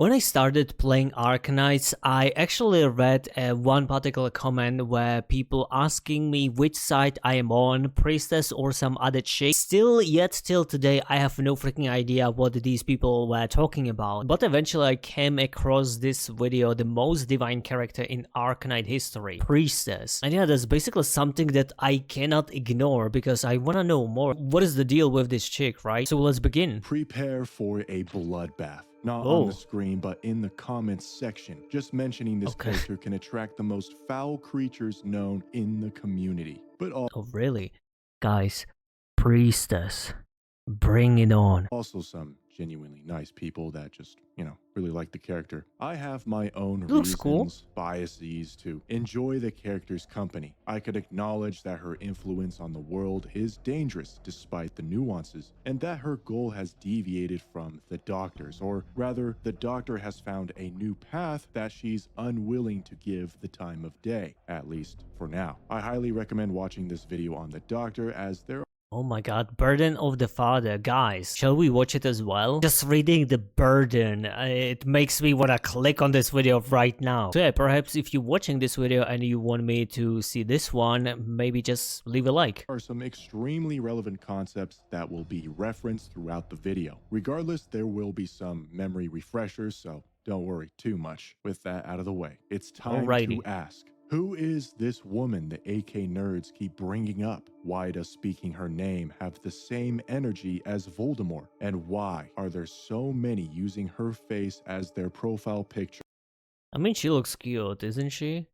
When I started playing Arknights, I actually read one particular comment where people asking me which side I am on, Priestess or some other chick. Still, yet till today, I have no freaking idea what these people were talking about. But eventually I came across this video, the most divine character in Arknight history, Priestess. And yeah, that's basically something that I cannot ignore because I wanna know more. What is the deal with this chick, right? So let's begin. Prepare for a bloodbath. Not on the Oh. screen, but in the comments section. Just mentioning this Okay. character can attract the most foul creatures known in the community. But Oh, really? Guys, Priestess. Bring it on. also some genuinely nice people that just, really like the character. I have my own Looks reasons, cool. biases to enjoy the character's company. I could acknowledge that her influence on the world is dangerous despite the nuances, and that her goal has deviated from the Doctor's, or rather, the Doctor has found a new path that she's unwilling to give the time of day, at least for now. I highly recommend watching this video on the Doctor, as there Oh my god, Burden of the Father. Guys, shall we watch it as well? Just reading the burden, it makes me wanna click on this video right now. So yeah, perhaps if you're watching this video and you want me to see this one, maybe just leave a like. are some extremely relevant concepts that will be referenced throughout the video. Regardless, there will be some memory refreshers, so don't worry too much. With that out of the way, it's time Alrighty. to ask, who is this woman the AK nerds keep bringing up? Why does speaking her name have the same energy as Voldemort? And why are there so many using her face as their profile picture? I mean, she looks cute, isn't she?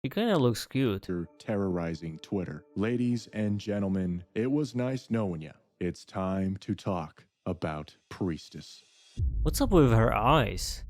She kinda looks cute. Terrorizing Twitter. Ladies and gentlemen, it was nice knowing ya. It's time to talk about Priestess. What's up with her eyes?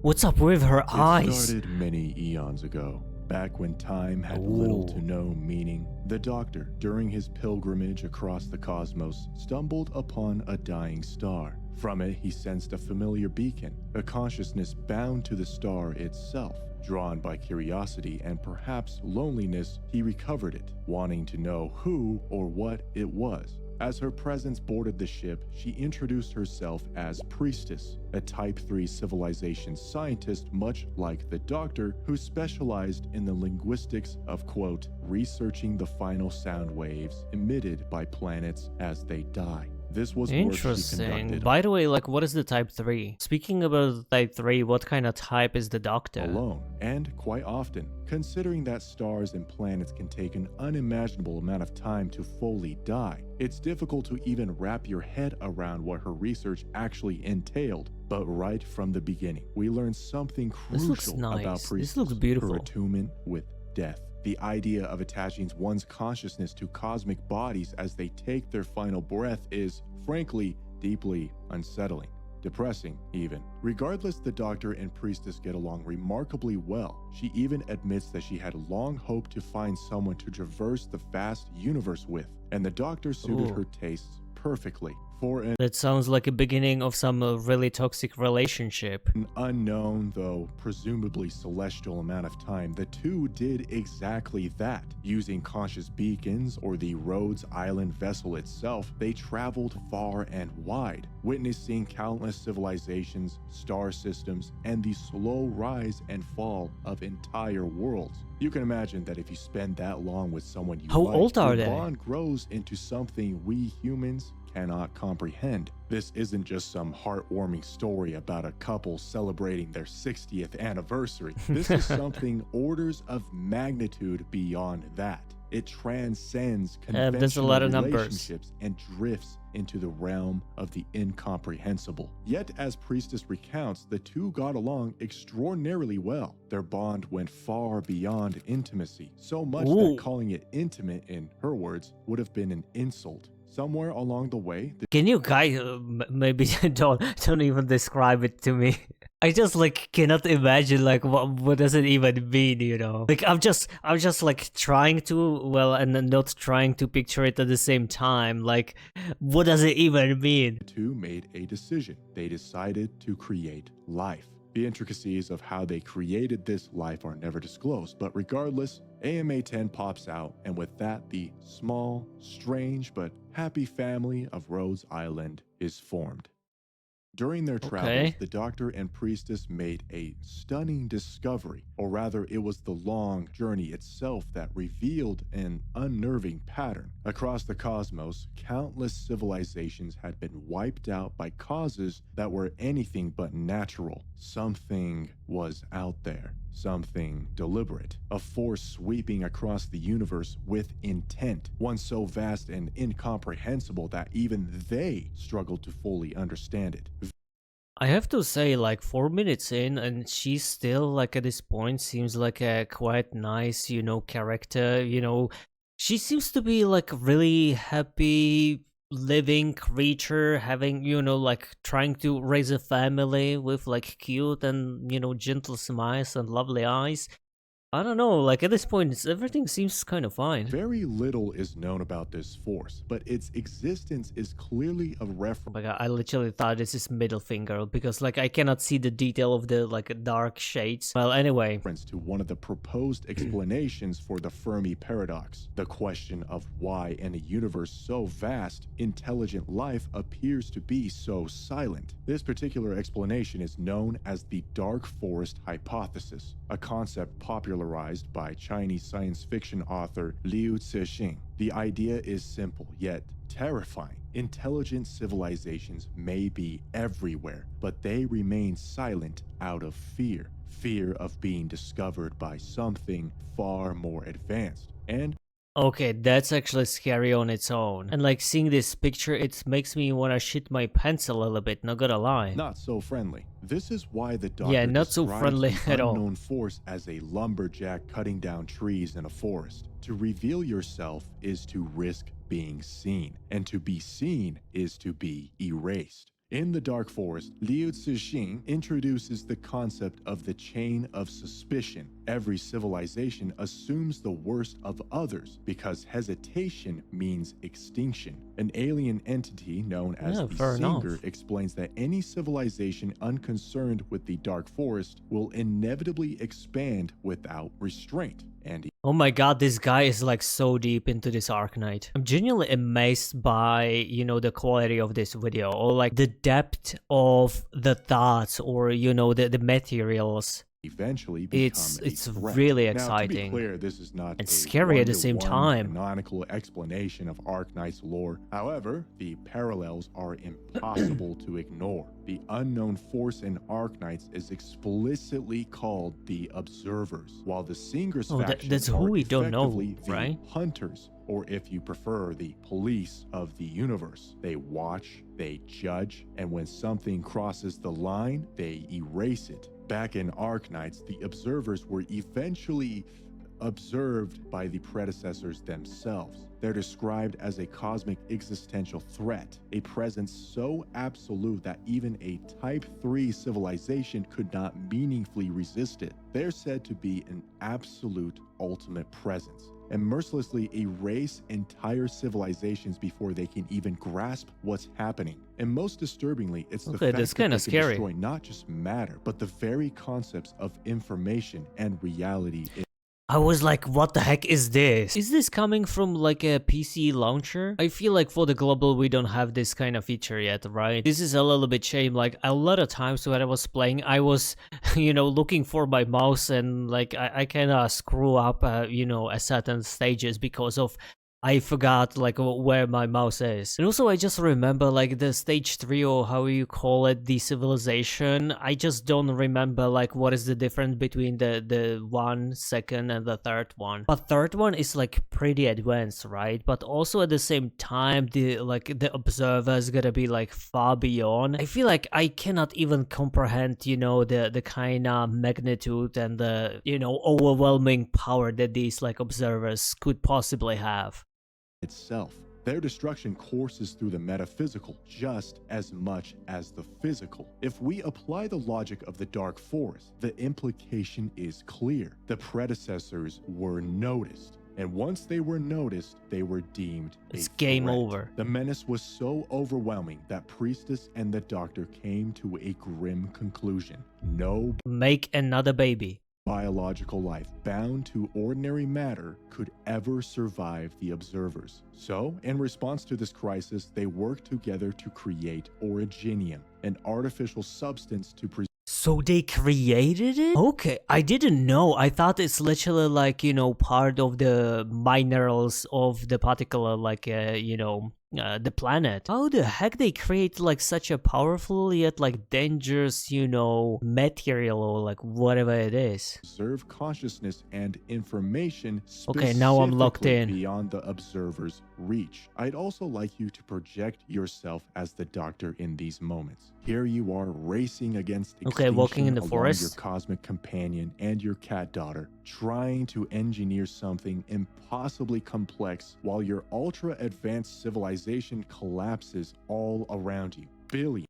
What's up with her It eyes? started many eons ago, back when time had little to Ooh. no meaning. The Doctor, during his pilgrimage across the cosmos, stumbled upon a dying star. From it, he sensed a familiar beacon, a consciousness bound to the star itself. Drawn by curiosity and perhaps loneliness, he recovered it, wanting to know who or what it was. As her presence boarded the ship, she introduced herself as Priestess, a Type 3 civilization scientist much like the Doctor, who specialized in the linguistics of, quote, researching the final sound waves emitted by planets as they die. This was work she Interesting. conducted By the way, like, what is the Type 3? Speaking about Type 3, what kind of type is the Doctor? alone, and quite often, considering that stars and planets can take an unimaginable amount of time to fully die. It's difficult to even wrap your head around what her research actually entailed. But right from the beginning, we learned something This looks crucial nice. about This Priestess, looks beautiful. her attunement with death. The idea of attaching one's consciousness to cosmic bodies as they take their final breath is, frankly, deeply unsettling. Depressing, even. Regardless, the Doctor and Priestess get along remarkably well. She even admits that she had long hoped to find someone to traverse the vast universe with, and the Doctor suited Ooh. her tastes perfectly. For an That sounds like a beginning of some really toxic relationship. unknown, though presumably celestial amount of time, the two did exactly that. Using conscious beacons or the Rhodes Island vessel itself, they traveled far and wide, witnessing countless civilizations, star systems, and the slow rise and fall of entire worlds. You can imagine that if you spend that long with someone you How like, old are the they? bond grows into something we humans cannot comprehend. This isn't just some heartwarming story about a couple celebrating their 60th anniversary. This is something orders of magnitude beyond that. It transcends there's a conventional lot of numbers. relationships and drifts into the realm of the incomprehensible. Yet, as Priestess recounts, the two got along extraordinarily well. Their bond went far beyond intimacy, so much Ooh. that calling it intimate, in her words, would have been an insult. Somewhere along the way, Can you guys maybe don't even describe it to me? I just like cannot imagine like what does it even mean, you know? Like I'm just like trying to, well, and then not trying to picture it at the same time. Like what does it even mean? the two made a decision. They decided to create life. The intricacies of how they created this life are never disclosed, but regardless, AMA 10 pops out, and with that, the small, strange, but happy family of Rhodes Island is formed. During their travels, Okay. the Doctor and Priestess made a stunning discovery, or rather, it was the long journey itself that revealed an unnerving pattern. Across the cosmos, countless civilizations had been wiped out by causes that were anything but natural. Something was out there, something deliberate, a force sweeping across the universe with intent, one so vast and incomprehensible that even they struggled to fully understand it. I have to say, like 4 minutes in, and she's still like at this point seems like a quite nice, character. She seems to be like really happy living creature, having like trying to raise a family with like cute and gentle smiles and lovely eyes. I don't know, like at this point, everything seems kind of fine. Very little is known about this force, but its existence is clearly a Oh my god, I literally thought this is middle finger because like I cannot see the detail of the like dark shades. Well, anyway. reference to one of the proposed explanations for the Fermi paradox, the question of why in a universe so vast, intelligent life appears to be so silent. This particular explanation is known as the dark forest hypothesis, a concept popularized by Chinese science fiction author Liu Cixin. The idea is simple yet terrifying. Intelligent civilizations may be everywhere, but they remain silent out of fear. Fear of being discovered by something far more advanced. And Okay, that's actually scary on its own. And like seeing this picture, it makes me wanna shit my pants a little bit, not gonna lie. not so friendly. This is why the Yeah, Doctor not so describes friendly the at all. unknown force as a lumberjack cutting down trees in a forest. To reveal yourself is to risk being seen, and to be seen is to be erased. In the Dark Forest, Liu Cixin introduces the concept of the chain of suspicion. Every civilization assumes the worst of others because hesitation means extinction. An alien entity known as Yeah, the fair Singer enough. explains that any civilization unconcerned with the Dark Forest will inevitably expand without restraint. And Oh my god, this guy is like so deep into this Arknight. I'm genuinely amazed by, the quality of this video, or like the depth of the thoughts, or, the materials. eventually become It's a threat. really Now, to be exciting. clear, this is not And a scary at the same one-to-one time. canonical explanation of Arknight's lore. However, the parallels are impossible to ignore. The unknown force in Arknights is explicitly called the Observers, while the Singer's Oh, faction that's who are we don't know, effectively the right? Hunters, or if you prefer, the police of the universe. They watch, they judge, and when something crosses the line, they erase it. Back in Arknights, the Observers were eventually observed by the predecessors themselves. They're described as a cosmic existential threat, a presence so absolute that even a Type 3 civilization could not meaningfully resist it. They're said to be an absolute ultimate presence and mercilessly erase entire civilizations before they can even grasp what's happening. And most disturbingly, it's the Okay, fact that's that kinda they can scary. destroy not just matter, but the very concepts of information and reality. I was like, what the heck is this? Is this coming from like a PC launcher? I feel like for the global we don't have this kind of feature yet, right? This is a little bit shame. Like a lot of times when I was playing, I was, looking for my mouse and like I kind of screw up, at certain stages because of I forgot like where my mouse is. And also I just remember like the stage 3 or how you call it, the civilization. I just don't remember like what is the difference between the 1, 2nd and the 3rd one. But 3rd one is like pretty advanced, right? But also at the same time the observer is gonna be like far beyond. I feel like I cannot even comprehend, the kind of magnitude and the, overwhelming power that these like observers could possibly have. Itself. Their destruction courses through the metaphysical just as much as the physical. If we apply the logic of the Dark Forest, the implication is clear. The predecessors were noticed, and once they were noticed, they were deemed It's a game threat. over. The menace was so overwhelming that Priestess and the Doctor came to a grim conclusion. No Make another baby. biological life bound to ordinary matter could ever survive the observers. So, in response to this crisis, they worked together to create originium, an artificial substance to So they created it? Okay, I didn't know. I thought it's literally like, part of the minerals of the particular, like, the planet. How the heck they create like such a powerful yet like dangerous, material or like whatever it is? preserve consciousness and information Okay, now I'm locked specifically in. beyond the observer's reach. I'd also like you to project yourself as the Doctor in these moments. Here you are racing against extinction walking in the along forest. your cosmic companion and your cat daughter, trying to engineer something impossibly complex while your ultra-advanced civilization collapses all around you. Billions.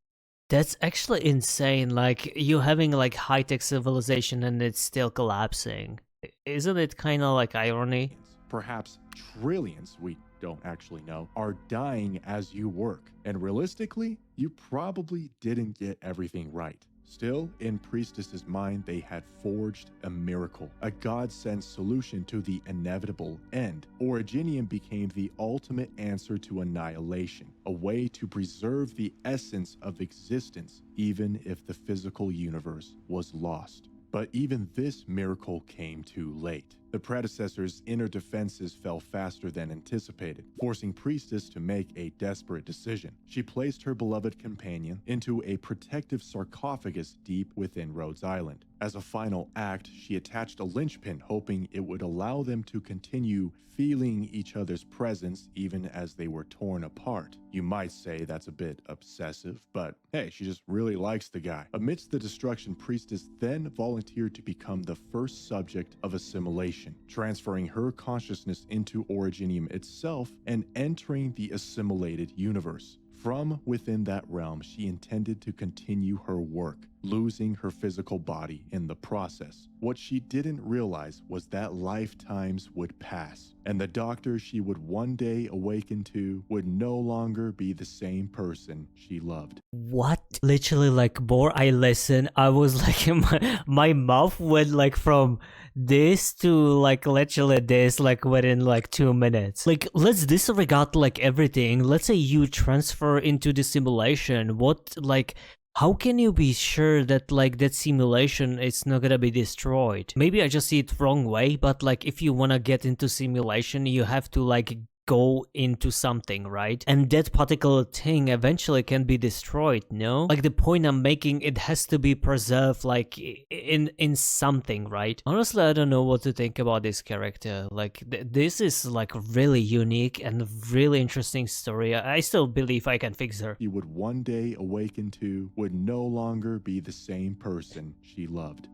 That's actually insane. Like you having like high-tech civilization and it's still collapsing. Isn't it kind of like irony? Perhaps trillions, we don't actually know, are dying as you work. And realistically, you probably didn't get everything right. Still, in Priestess's mind, they had forged a miracle, a God-sent solution to the inevitable end. Originium became the ultimate answer to annihilation, a way to preserve the essence of existence, even if the physical universe was lost. But even this miracle came too late. The predecessor's inner defenses fell faster than anticipated, forcing Priestess to make a desperate decision. She placed her beloved companion into a protective sarcophagus deep within Rhodes Island. As a final act, she attached a linchpin, hoping it would allow them to continue feeling each other's presence even as they were torn apart. You might say that's a bit obsessive, but hey, she just really likes the guy. Amidst the destruction, Priestess then volunteered to become the first subject of assimilation, transferring her consciousness into Originium itself and entering the assimilated universe. From within that realm, she intended to continue her work, losing her physical body in the process. What she didn't realize was that lifetimes would pass, and the Doctor she would one day awaken to would no longer be the same person she loved. What? Literally, like, more I listen, I was like, my mouth went like from this to like literally this, like within like 2 minutes. Like, let's disregard like everything. Let's say you transfer into the simulation. What, like, how can you be sure that like that simulation is not gonna be destroyed? Maybe I just see it wrong way, but like if you wanna get into simulation, you have to like go into something, right? And that particular thing eventually can be destroyed, no? Like the point I'm making, it has to be preserved like in something, right? Honestly, I don't know what to think about this character. Like this is like really unique and really interesting story. I still believe I can fix her. She would one day awaken to would no longer be the same person she loved.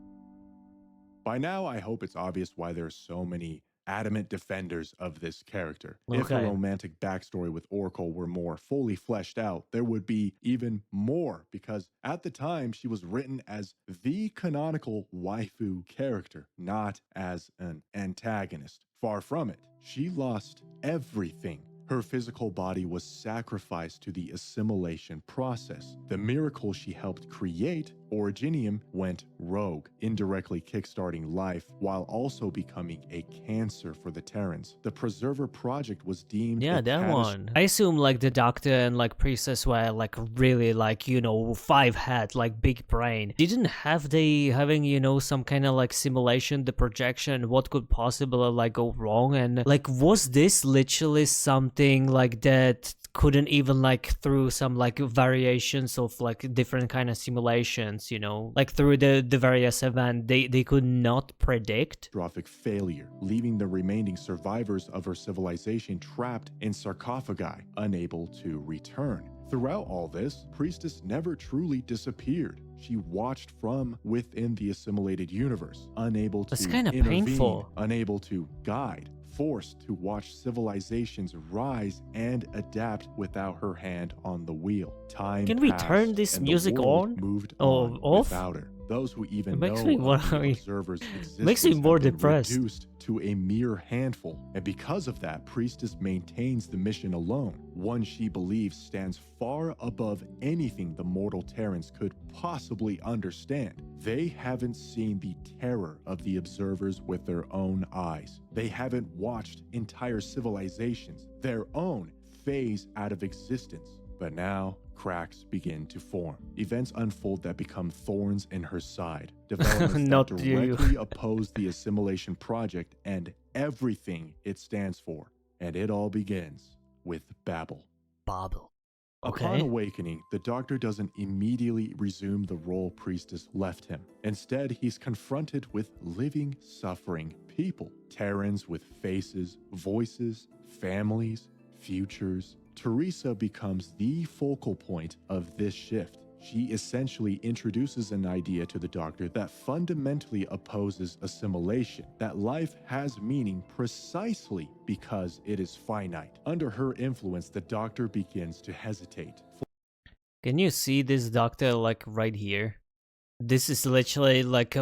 By now, I hope it's obvious why there are so many adamant defenders of this character. If a Okay. romantic backstory with Oracle were more fully fleshed out, there would be even more, because at the time she was written as the canonical waifu character, not as an antagonist. Far from it. She lost everything. Her physical body was sacrificed to the assimilation process. The miracle she helped create, Originium, went rogue, indirectly kickstarting life while also becoming a cancer for the Terrans. The Preserver Project was deemed Yeah, a that one. I assume like the Doctor and like Priestess were like really like, 5-head, like big brain. Didn't have they having, some kind of like simulation, the projection, what could possibly like go wrong? And like, was this literally something like that couldn't even like through some like variations of like different kind of simulations, like through the various event, they could not predict? catastrophic failure, leaving the remaining survivors of her civilization trapped in sarcophagi, unable to return. Throughout all this, Priestess never truly disappeared. She watched from within the assimilated universe, unable to That's kinda intervene, painful. unable to guide, forced to watch civilizations rise and adapt without her hand on the wheel. Time Can we passed, turn this and the music world on? moved Or on off? without her. Those who even It makes know me of want- the observer's makes me existence more have been depressed. reduced to a mere handful, and because of that, Priestess maintains the mission alone, one she believes stands far above anything the mortal Terrans could possibly understand. They haven't seen the terror of the observers with their own eyes. They haven't watched entire civilizations, their own, phase out of existence. But now, cracks begin to form. Events unfold that become thorns in her side. Developments that Not you. directly oppose the assimilation project and everything it stands for. And it all begins with Babel. Babel. Upon Okay. awakening, the Doctor doesn't immediately resume the role Priestess left him. Instead, he's confronted with living, suffering people. Terrans with faces, voices, families, futures. Teresa becomes the focal point of this shift. She essentially introduces an idea to the Doctor that fundamentally opposes assimilation, that life has meaning precisely because it is finite. Under her influence, the Doctor begins to hesitate. Can you see this doctor like right here? This is literally like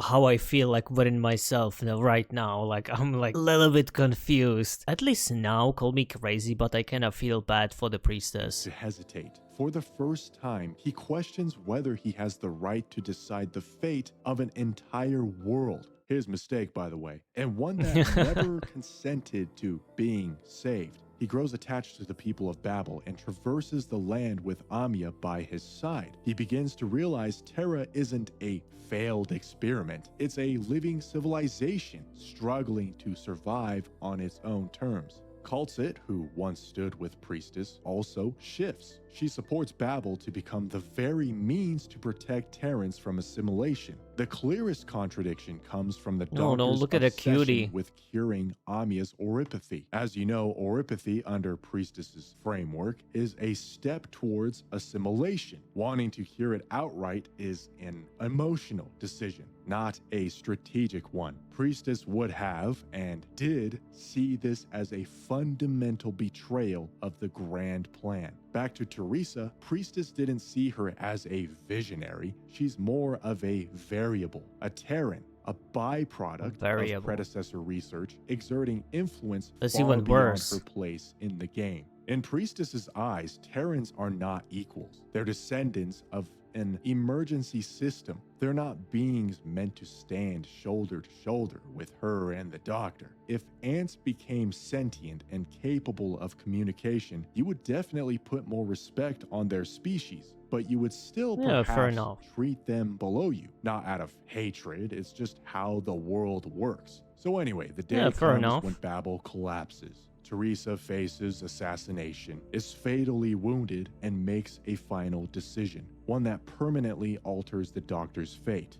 how I feel like within myself right now. Like I'm like a little bit confused. At least now, call me crazy, but I kind of feel bad for the priestess. To hesitate. For the first time, he questions whether he has the right to decide the fate of an entire world. His mistake, by the way, and one that never consented to being saved. He grows attached to the people of Babel and traverses the land with Amia by his side. He begins to realize Terra isn't a failed experiment. It's a living civilization struggling to survive on its own terms. Kal'tsit, who once stood with Priestess, also shifts. She supports Babel to become the very means to protect Terrans from assimilation. The clearest contradiction comes from the Doctor's look at a obsession cutie. with curing Amia's oripathy. As you know, oripathy under Priestess's framework is a step towards assimilation. Wanting to cure it outright is an emotional decision, not a strategic one. Priestess would have, and did, see this as a fundamental betrayal of the grand plan. Back to Teresa, Priestess didn't see her as a visionary. She's more of a variable, a Terran, a byproduct of predecessor research, exerting influence That's far even beyond worse. her place in the game. In Priestess's eyes, Terrans are not equals. They're descendants of an emergency system. They're not beings meant to stand shoulder to shoulder with her and the Doctor. If ants became sentient and capable of communication, you would definitely put more respect on their species, but you would still Yeah, fair perhaps enough. treat them below you. Not out of hatred, it's just how the world works. So anyway, the day Yeah, fair comes enough. when Babel collapses. Teresa faces assassination, is fatally wounded, and makes a final decision, one that permanently alters the Doctor's fate.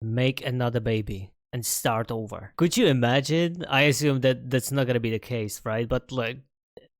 Make another baby and start over. Could you imagine? I assume that that's not gonna be the case, right? But like,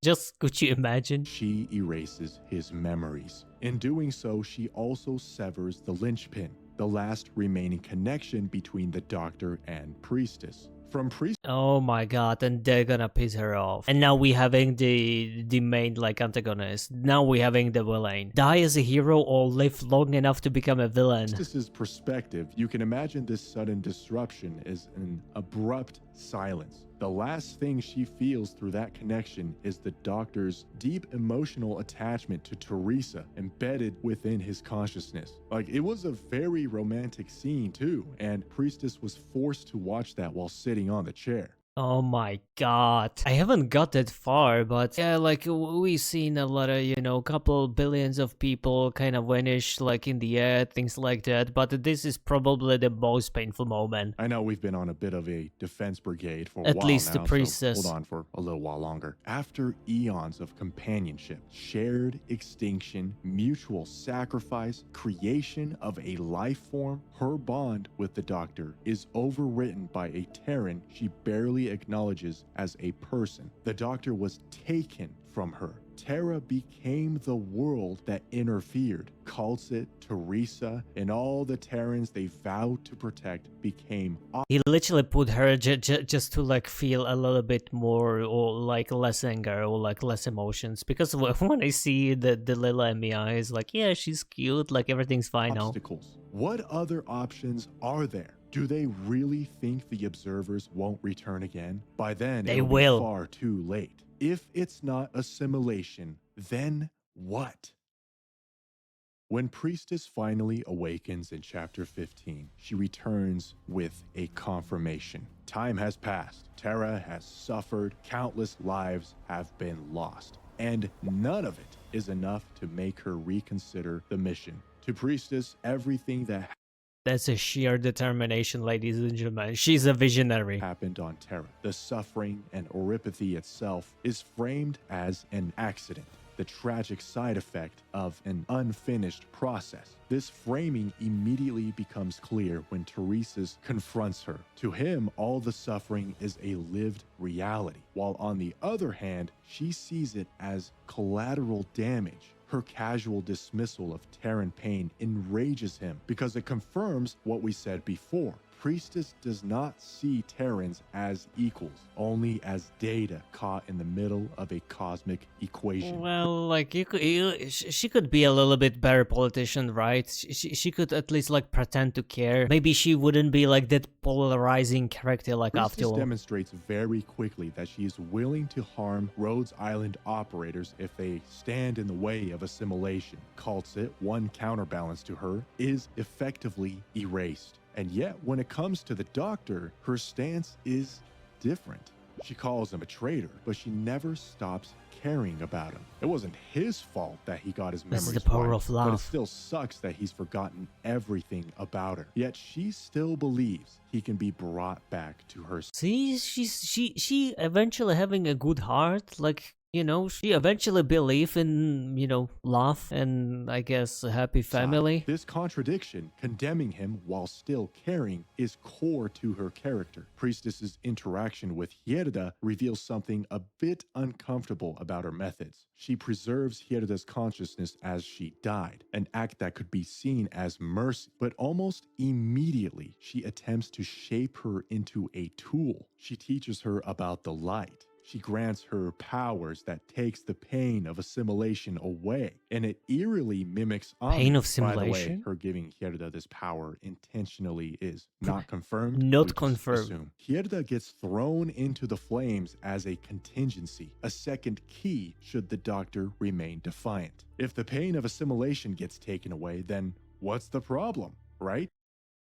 just could you imagine? She erases his memories. In doing so, she also severs the linchpin, the last remaining connection between the Doctor and Priestess. From Priestess, Oh my god, and they're gonna piss her off. And now we having the main like antagonist. Now we having the villain. Die as a hero or live long enough to become a villain. Priestess's perspective, you can imagine this sudden disruption as an abrupt silence. The last thing she feels through that connection is the Doctor's deep emotional attachment to Teresa embedded within his consciousness. Like, it was a very romantic scene too, and Priestess was forced to watch that while sitting on the chair. Oh my god. I haven't got that far, but yeah, like we've seen a lot of, you know, couple billions of people kind of vanish like in the air, things like that, but this is probably the most painful moment. I know we've been on a bit of a defense brigade for a At while least now, the priestess. so hold on for a little while longer. After eons of companionship, shared extinction, mutual sacrifice, creation of a life form, her bond with the Doctor is overwritten by a Terran she barely fully acknowledges as a person. The Doctor was taken from her. Terra became the world that interfered. Kal'tsit, Teresa, and all the Terrans they vowed to protect became He literally put her just to like feel a little bit more, or like less anger, or like less emotions. Because when I see the Lila in my eyes, like, yeah, she's cute, like everything's fine now. obstacles. What other options are there? Do they really think the observers won't return again? By then, They it'll will. be far too late. If it's not assimilation, then what? When Priestess finally awakens in chapter 15, she returns with a confirmation. Time has passed. Terra has suffered. Countless lives have been lost. And none of it is enough to make her reconsider the mission. To Priestess, everything that That's a sheer determination, ladies and gentlemen. She's a visionary. happened on Terra, the suffering and oripathy itself, is framed as an accident, the tragic side effect of an unfinished process. This framing immediately becomes clear when Teresa's confronts her. To him, all the suffering is a lived reality, while on the other hand, she sees it as collateral damage. Her casual dismissal of Terran pain enrages him because it confirms what we said before. Priestess does not see Terrans as equals, only as data caught in the middle of a cosmic equation. Well, like she could be a little bit better politician, right? She could at least like pretend to care. Maybe she wouldn't be like that polarizing character like Priestess after all. demonstrates very quickly that she is willing to harm Rhodes Island operators if they stand in the way of assimilation. Kal'tsit, one counterbalance to her, is effectively erased. And yet, when it comes to the Doctor, her stance is different. She calls him a traitor, but she never stops caring about him. It wasn't his fault that he got his memories This is the power wiped, of love. but it still sucks that he's forgotten everything about her. Yet she still believes he can be brought back to her. See, she eventually having a good heart, like, you know, she eventually believe in, you know, love and I guess a happy family. This contradiction, condemning him while still caring, is core to her character. Priestess's interaction with Hierda reveals something a bit uncomfortable about her methods. She preserves Hierda's consciousness as she died, an act that could be seen as mercy, but almost immediately she attempts to shape her into a tool. She teaches her about the light. She grants her powers that takes the pain of assimilation away, and it eerily mimics Pain of By the way, simulation? her giving Hierda this power intentionally is not confirmed. Not we just confirmed. assume. Hierda gets thrown into the flames as a contingency, a second key should the Doctor remain defiant. If the pain of assimilation gets taken away, then what's the problem, right?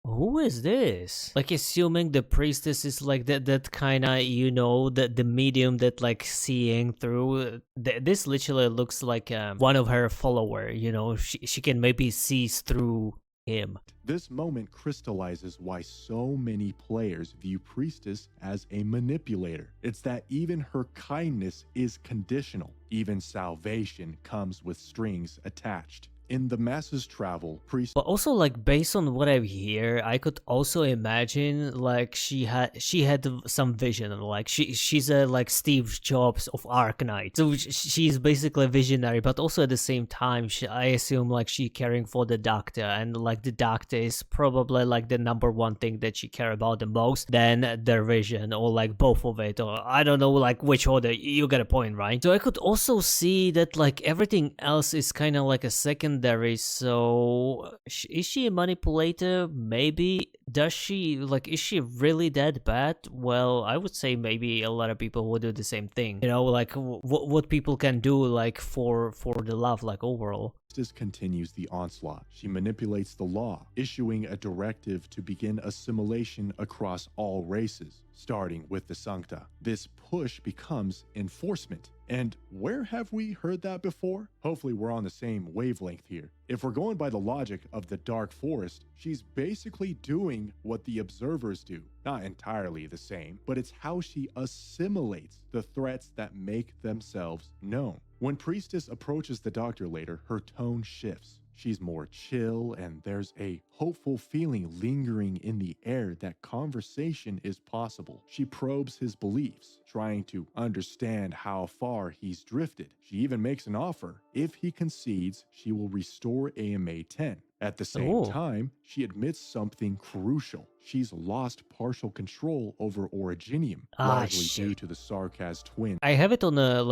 Who is this? Like, assuming the priestess is like that kind of, you know, the medium that like seeing through. This literally looks like one of her follower. You know, she can maybe see through him. This moment crystallizes why so many players view Priestess as a manipulator. It's that even her kindness is conditional. Even salvation comes with strings attached. In The Masses Travel, Priestess... But also, like, based on what I hear, I could also imagine like she had some vision, like she's a like Steve Jobs of Arknights. So she's basically a visionary, but also at the same time, I assume like she caring for the Doctor, and like the Doctor is probably like the number one thing that she care about the most, then their vision, or like both of it, or I don't know like which order. You get a point, right? So I could also see that like everything else is kind of like a second. So is she a manipulator? Maybe. Does she, like, is she really that bad? Well, I would say maybe a lot of people would do the same thing, you know, like what people can do like for the love, like overall. Priestess continues the onslaught. She manipulates the law, issuing a directive to begin assimilation across all races, starting with the Sancta. This push becomes enforcement. And where have we heard that before? Hopefully we're on the same wavelength here. If we're going by the logic of the Dark Forest, she's basically doing what the observers do. Not entirely the same, but it's how she assimilates the threats that make themselves known. When Priestess approaches the Doctor later, her tone shifts. She's more chill, and there's a hopeful feeling lingering in the air that conversation is possible. She probes his beliefs, trying to understand how far he's drifted. She even makes an offer. If he concedes, she will restore AMA 10. At the same Oh. time, she admits something crucial. She's lost partial control over Originium, largely due to the Sarkaz twins. I have it on a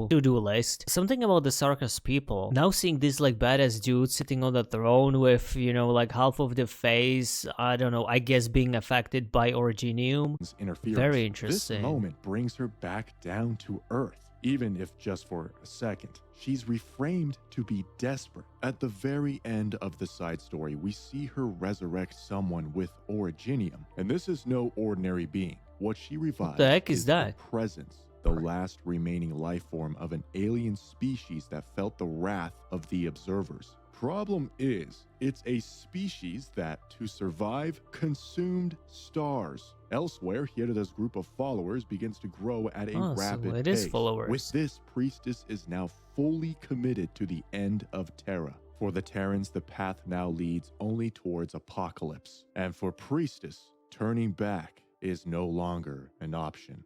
to-do list. Something about the Sarkaz people. Now seeing this like badass dude sitting on the throne with, like half of the face, I don't know, I guess being affected by Originium. Interference. Very interesting. This moment brings her back down to earth. Even if just for a second. She's reframed to be desperate. At the very end of the side story, we see her resurrect someone with Originium. And this is no ordinary being. What she revives the heck is the that? Presence, the last remaining life form of an alien species that felt the wrath of the observers. Problem is, it's a species that, to survive, consumed stars. Elsewhere, Hierda's group of followers begins to grow at a rapid so it pace. is followers. With this, Priestess is now fully committed to the end of Terra. For the Terrans, the path now leads only towards apocalypse. And for Priestess, turning back is no longer an option.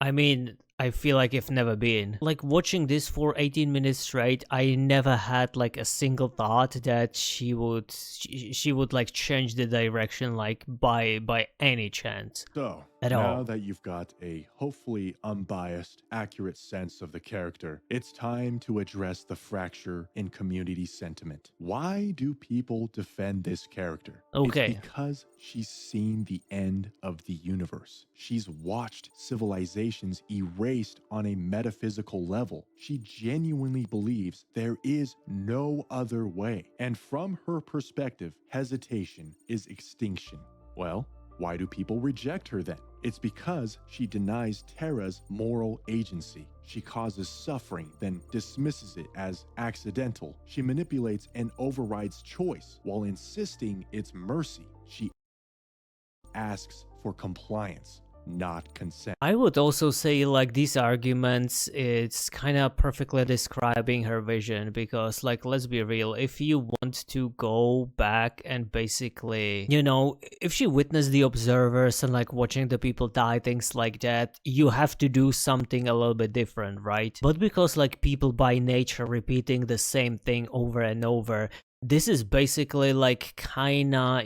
I mean, I feel like I've never been. Like watching this for 18 minutes straight, I never had like a single thought that she would like change the direction like by any chance. So, At now all. that you've got a hopefully unbiased, accurate sense of the character, it's time to address the fracture in community sentiment. Why do people defend this character? Okay. It's because she's seen the end of the universe. She's watched civilizations erased on a metaphysical level. She genuinely believes there is no other way. And from her perspective, hesitation is extinction. Well, why do people reject her then? It's because she denies Terra's moral agency. She causes suffering, then dismisses it as accidental. She manipulates and overrides choice while insisting it's mercy. She asks for compliance, not consent. I would also say like these arguments, it's kind of perfectly describing her vision because like let's be real, if you want to go back and basically, if she witnessed the observers and like watching the people die, things like that, you have to do something a little bit different, right? But because like people by nature repeating the same thing over and over, this is basically like kinda,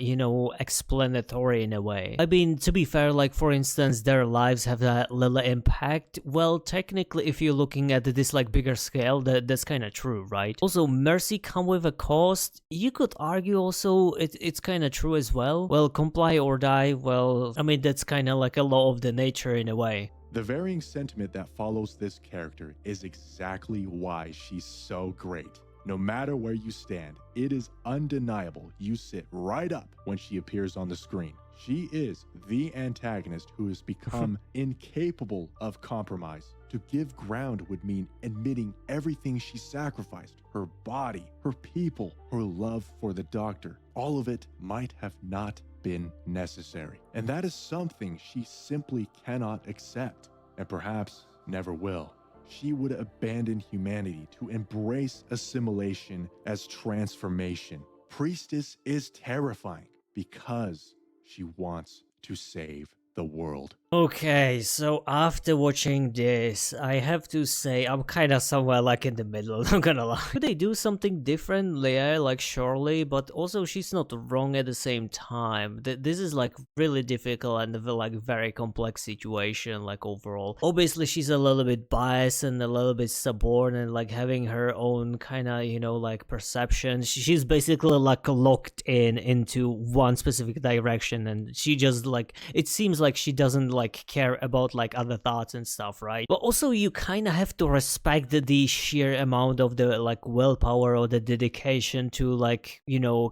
explanatory in a way. I mean, to be fair, like for instance, their lives have that little impact. Well, technically, if you're looking at this like bigger scale, that's kinda true, right? Also, mercy come with a cost. You could argue also it's kinda true as well. Well, comply or die, well, I mean, that's kinda like a law of the nature in a way. The varying sentiment that follows this character is exactly why she's so great. No matter where you stand, it is undeniable you sit right up when she appears on the screen. She is the antagonist who has become incapable of compromise. To give ground would mean admitting everything she sacrificed, her body, her people, her love for the Doctor. All of it might have not been necessary. And that is something she simply cannot accept, and perhaps never will. She would abandon humanity to embrace assimilation as transformation. Priestess is terrifying because she wants to save the world. Okay, so after watching this, I have to say I'm kind of somewhere like in the middle, I'm gonna lie. Could they do something different? Yeah, like surely, but also she's not wrong at the same time. This is like really difficult and like very complex situation like overall. Obviously she's a little bit biased and a little bit stubborn and like having her own kind of, like perception. She's basically like locked into one specific direction and she just like, it seems like she doesn't like care about like other thoughts and stuff, right? But also you kind of have to respect the sheer amount of the like willpower or the dedication to like,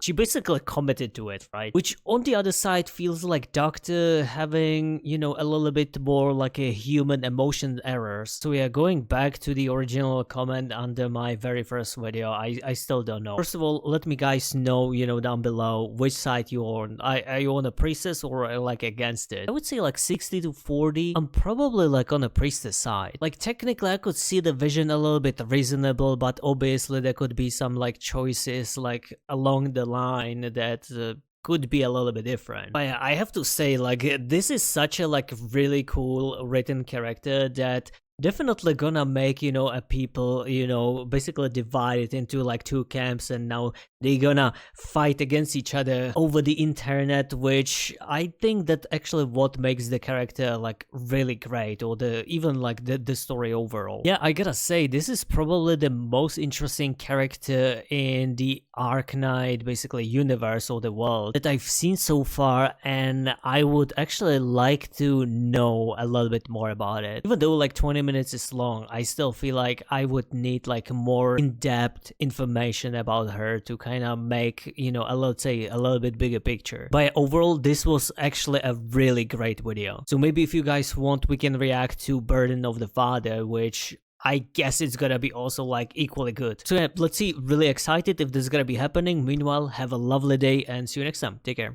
she basically committed to it, right? Which on the other side feels like Doctor having, a little bit more like a human emotion errors. So yeah, going back to the original comment under my very first video, I still don't know. First of all, let me guys know, down below which side you're on. Are you on a Priestess or like against it? I would say like 60 60 to 40, I'm probably like on the Priestess side. Like technically I could see the vision a little bit reasonable, but obviously there could be some like choices like along the line that could be a little bit different. But I have to say, like, this is such a like really cool written character that definitely gonna make, you know, a people, you know, basically divided into like two camps, and now they're gonna fight against each other over the internet, which I think that actually what makes the character like really great, or the even like the story overall. Yeah, I gotta say, this is probably the most interesting character in the Arknight basically universe or the world that I've seen so far, and I would actually like to know a little bit more about it. Even though like 20 minutes is long, I still feel like I would need like more in-depth information about her to kind of make, you know, let's say a little bit bigger picture. But overall, this was actually a really great video. So maybe if you guys want, we can react to Burden of the Father, which I guess it's gonna be also like equally good. So yeah, let's see, really excited if this is gonna be happening. Meanwhile, have a lovely day and see you next time. Take care.